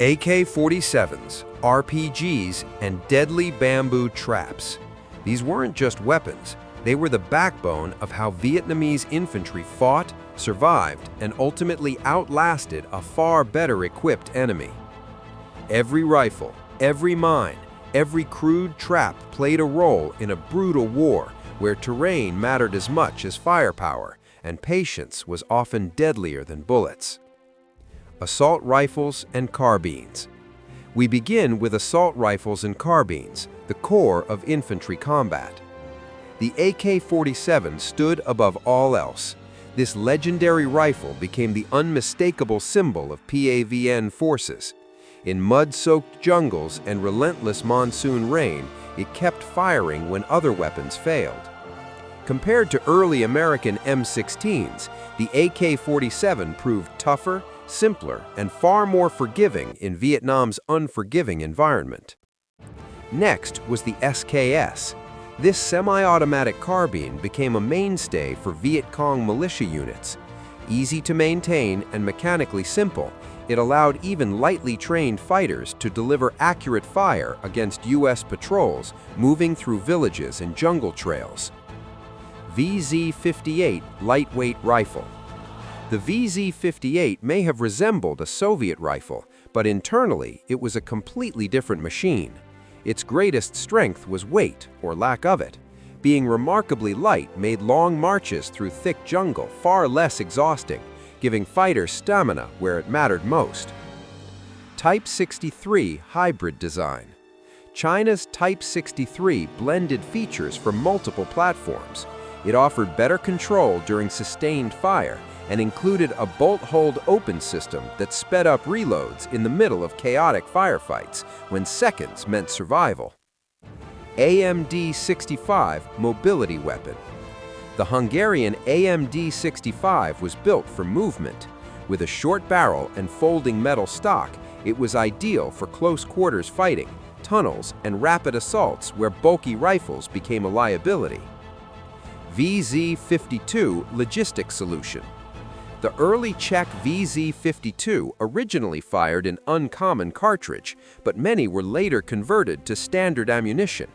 AK-47s, RPGs, and deadly bamboo traps. These weren't just weapons, they were the backbone of how Vietnamese infantry fought, survived, and ultimately outlasted a far better equipped enemy. Every rifle, every mine, every crude trap played a role in a brutal war where terrain mattered as much as firepower, and patience was often deadlier than bullets. Assault rifles and carbines. We begin with assault rifles and carbines, the core of infantry combat. The AK-47 stood above all else. This legendary rifle became the unmistakable symbol of PAVN forces. In mud-soaked jungles and relentless monsoon rain, it kept firing when other weapons failed. Compared to early American M16s, the AK-47 proved tougher, simpler, and far more forgiving in Vietnam's unforgiving environment. Next was the SKS. This semi-automatic carbine became a mainstay for Viet Cong militia units. Easy to maintain and mechanically simple, it allowed even lightly trained fighters to deliver accurate fire against U.S. patrols moving through villages and jungle trails. VZ-58 lightweight rifle. The VZ-58 may have resembled a Soviet rifle, but internally it was a completely different machine. Its greatest strength was weight, or lack of it. Being remarkably light made long marches through thick jungle far less exhausting, giving fighters stamina where it mattered most. Type 63 hybrid design. China's Type 63 blended features from multiple platforms. It offered better control during sustained fire and included a bolt-hold open system that sped up reloads in the middle of chaotic firefights when seconds meant survival. AMD-65 mobility weapon. The Hungarian AMD-65 was built for movement. With a short barrel and folding metal stock, it was ideal for close-quarters fighting, tunnels, and rapid assaults where bulky rifles became a liability. VZ-52 logistics solution. The early Czech VZ-52 originally fired an uncommon cartridge, but many were later converted to standard ammunition.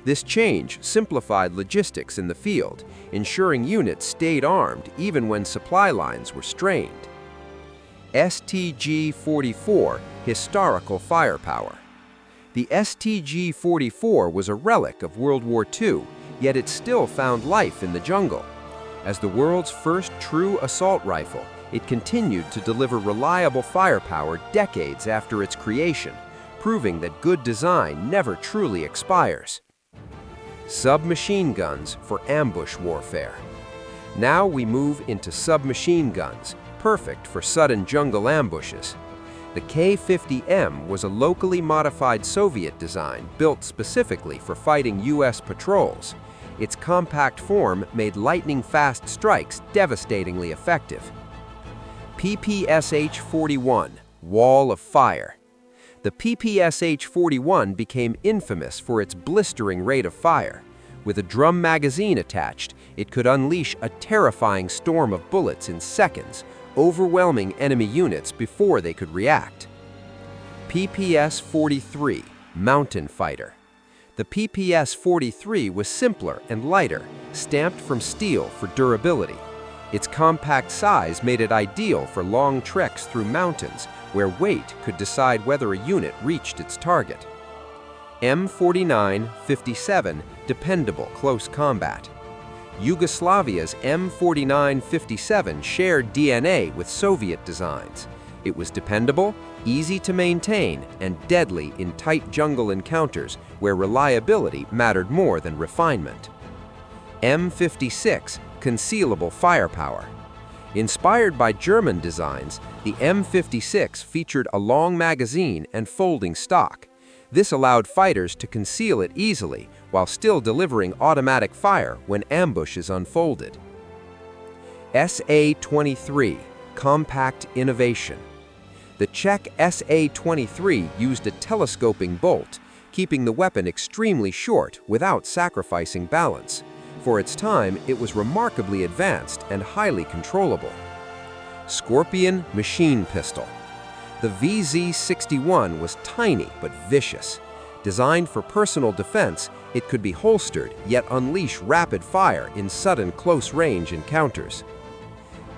This change simplified logistics in the field, ensuring units stayed armed even when supply lines were strained. STG-44 historical firepower. The STG-44 was a relic of World War II, yet it still found life in the jungle. As the world's first true assault rifle, it continued to deliver reliable firepower decades after its creation, proving that good design never truly expires. Submachine guns for ambush warfare. Now we move into submachine guns, perfect for sudden jungle ambushes. The K-50M was a locally modified Soviet design built specifically for fighting U.S. patrols. Its compact form made lightning-fast strikes devastatingly effective. PPSH-41, Wall of Fire. The PPSH-41 became infamous for its blistering rate of fire. With a drum magazine attached, it could unleash a terrifying storm of bullets in seconds, overwhelming enemy units before they could react. PPS-43, Mountain Fighter. The PPS-43 was simpler and lighter, stamped from steel for durability. Its compact size made it ideal for long treks through mountains, where weight could decide whether a unit reached its target. M49-57 dependable close combat. Yugoslavia's M49-57 shared DNA with Soviet designs. It was dependable, easy to maintain, and deadly in tight jungle encounters where reliability mattered more than refinement. M56 concealable firepower. Inspired by German designs, the M56 featured a long magazine and folding stock. This allowed fighters to conceal it easily while still delivering automatic fire when ambushes unfolded. SA-23 compact innovation. The Czech SA-23 used a telescoping bolt, keeping the weapon extremely short without sacrificing balance. For its time, it was remarkably advanced and highly controllable. Scorpion machine pistol. The VZ-61 was tiny but vicious. Designed for personal defense, it could be holstered yet unleash rapid fire in sudden close-range encounters.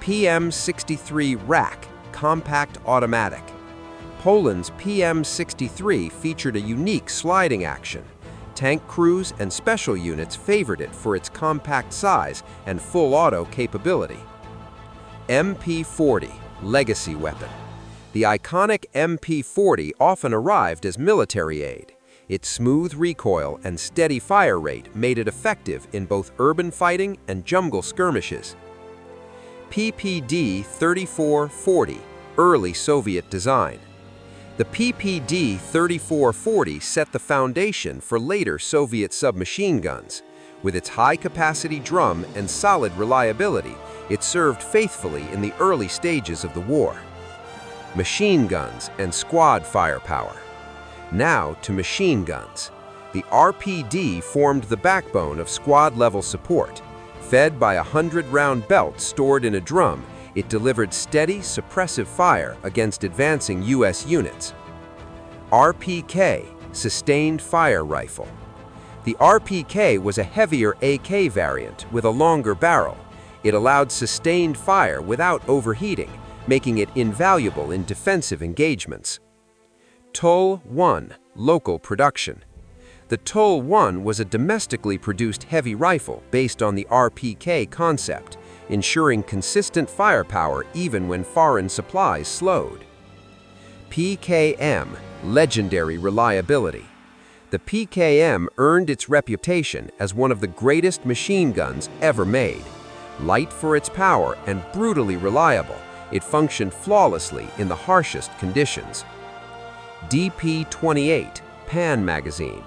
PM-63 RAK, compact automatic. Poland's PM-63 featured a unique sliding action. Tank crews and special units favored it for its compact size and full auto capability. MP-40, legacy weapon. The iconic MP-40 often arrived as military aid. Its smooth recoil and steady fire rate made it effective in both urban fighting and jungle skirmishes. PPD-3440, early Soviet design. The PPD-3440 set the foundation for later Soviet submachine guns. With its high-capacity drum and solid reliability, it served faithfully in the early stages of the war. Machine guns and squad firepower. Now to machine guns. The RPD formed the backbone of squad-level support. Fed by a 100-round belt stored in a drum, it delivered steady, suppressive fire against advancing U.S. units. RPK, sustained fire rifle. The RPK was a heavier AK variant with a longer barrel. It allowed sustained fire without overheating, making it invaluable in defensive engagements. TUL-1, local production. The TUL-1 was a domestically produced heavy rifle based on the RPK concept, ensuring consistent firepower even when foreign supplies slowed. PKM, legendary reliability. The PKM earned its reputation as one of the greatest machine guns ever made. Light for its power and brutally reliable, it functioned flawlessly in the harshest conditions. DP-28, pan magazine.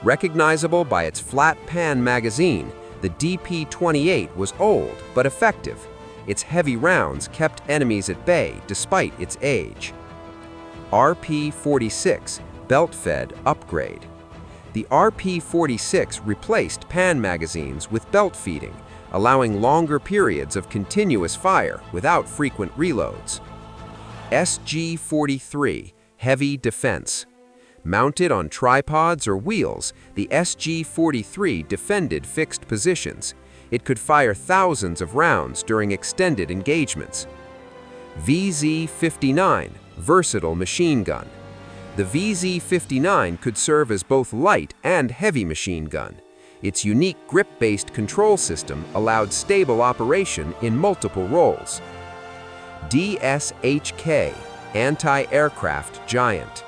Recognizable by its flat pan magazine, the DP-28 was old but effective. Its heavy rounds kept enemies at bay despite its age. RP-46, belt-fed upgrade. The RP-46 replaced pan magazines with belt feeding, allowing longer periods of continuous fire without frequent reloads. SG-43, heavy defense. Mounted on tripods or wheels, the SG-43 defended fixed positions. It could fire thousands of rounds during extended engagements. VZ-59, versatile machine gun. The VZ-59 could serve as both light and heavy machine gun. Its unique grip-based control system allowed stable operation in multiple roles. DSHK, anti-aircraft giant.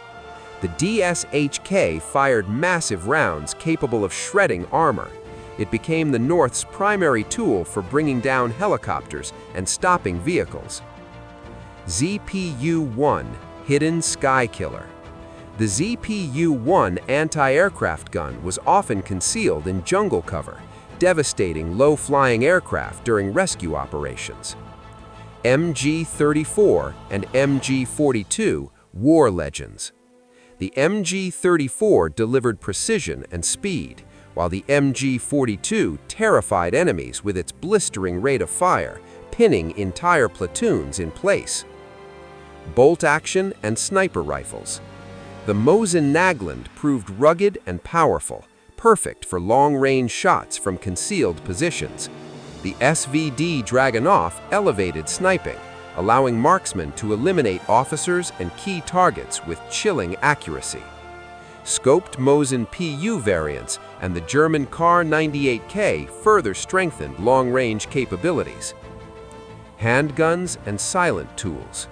The DSHK fired massive rounds capable of shredding armor. It became the North's primary tool for bringing down helicopters and stopping vehicles. ZPU-1, hidden sky killer. The ZPU-1 anti-aircraft gun was often concealed in jungle cover, devastating low-flying aircraft during rescue operations. MG-34 and MG-42, war legends. The MG-34 delivered precision and speed, while the MG-42 terrified enemies with its blistering rate of fire, pinning entire platoons in place. Bolt action and sniper rifles. The Mosin Nagland proved rugged and powerful, perfect for long-range shots from concealed positions. The SVD Dragunov elevated sniping, allowing marksmen to eliminate officers and key targets with chilling accuracy. Scoped Mosin PU variants and the German Kar-98K further strengthened long-range capabilities. Handguns and silent tools.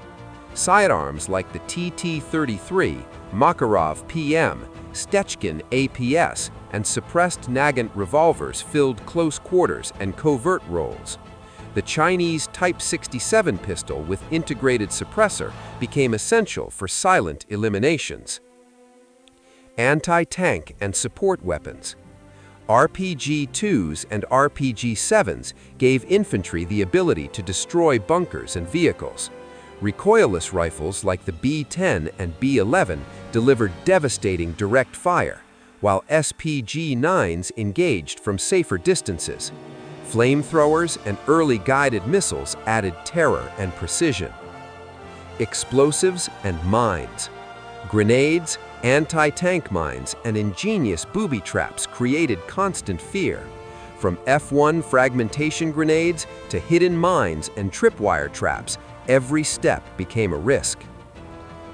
Sidearms like the TT-33, Makarov PM, Stechkin APS, and suppressed Nagant revolvers filled close quarters and covert roles. The Chinese Type 67 pistol with integrated suppressor became essential for silent eliminations. Anti-tank and support weapons. RPG-2s and RPG-7s gave infantry the ability to destroy bunkers and vehicles. Recoilless rifles like the B-10 and B-11 delivered devastating direct fire, while SPG-9s engaged from safer distances. Flamethrowers and early guided missiles added terror and precision. explosives and mines. Grenades, anti-tank mines, and ingenious booby traps created constant fear. From F1 fragmentation grenades to hidden mines and tripwire traps, every step became a risk.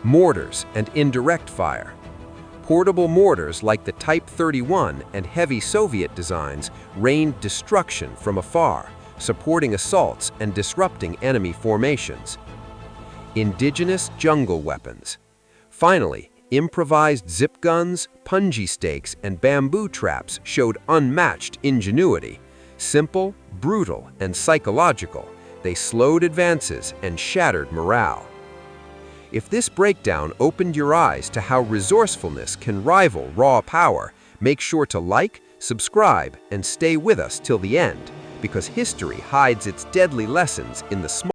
Mortars and indirect fire. Portable mortars like the Type 31 and heavy Soviet designs rained destruction from afar, supporting assaults and disrupting enemy formations. Indigenous jungle weapons. Finally, improvised zip guns, punji stakes, and bamboo traps showed unmatched ingenuity. Simple, brutal, and psychological, they slowed advances and shattered morale. If this breakdown opened your eyes to how resourcefulness can rival raw power, make sure to like, subscribe, and stay with us till the end, because history hides its deadly lessons in the small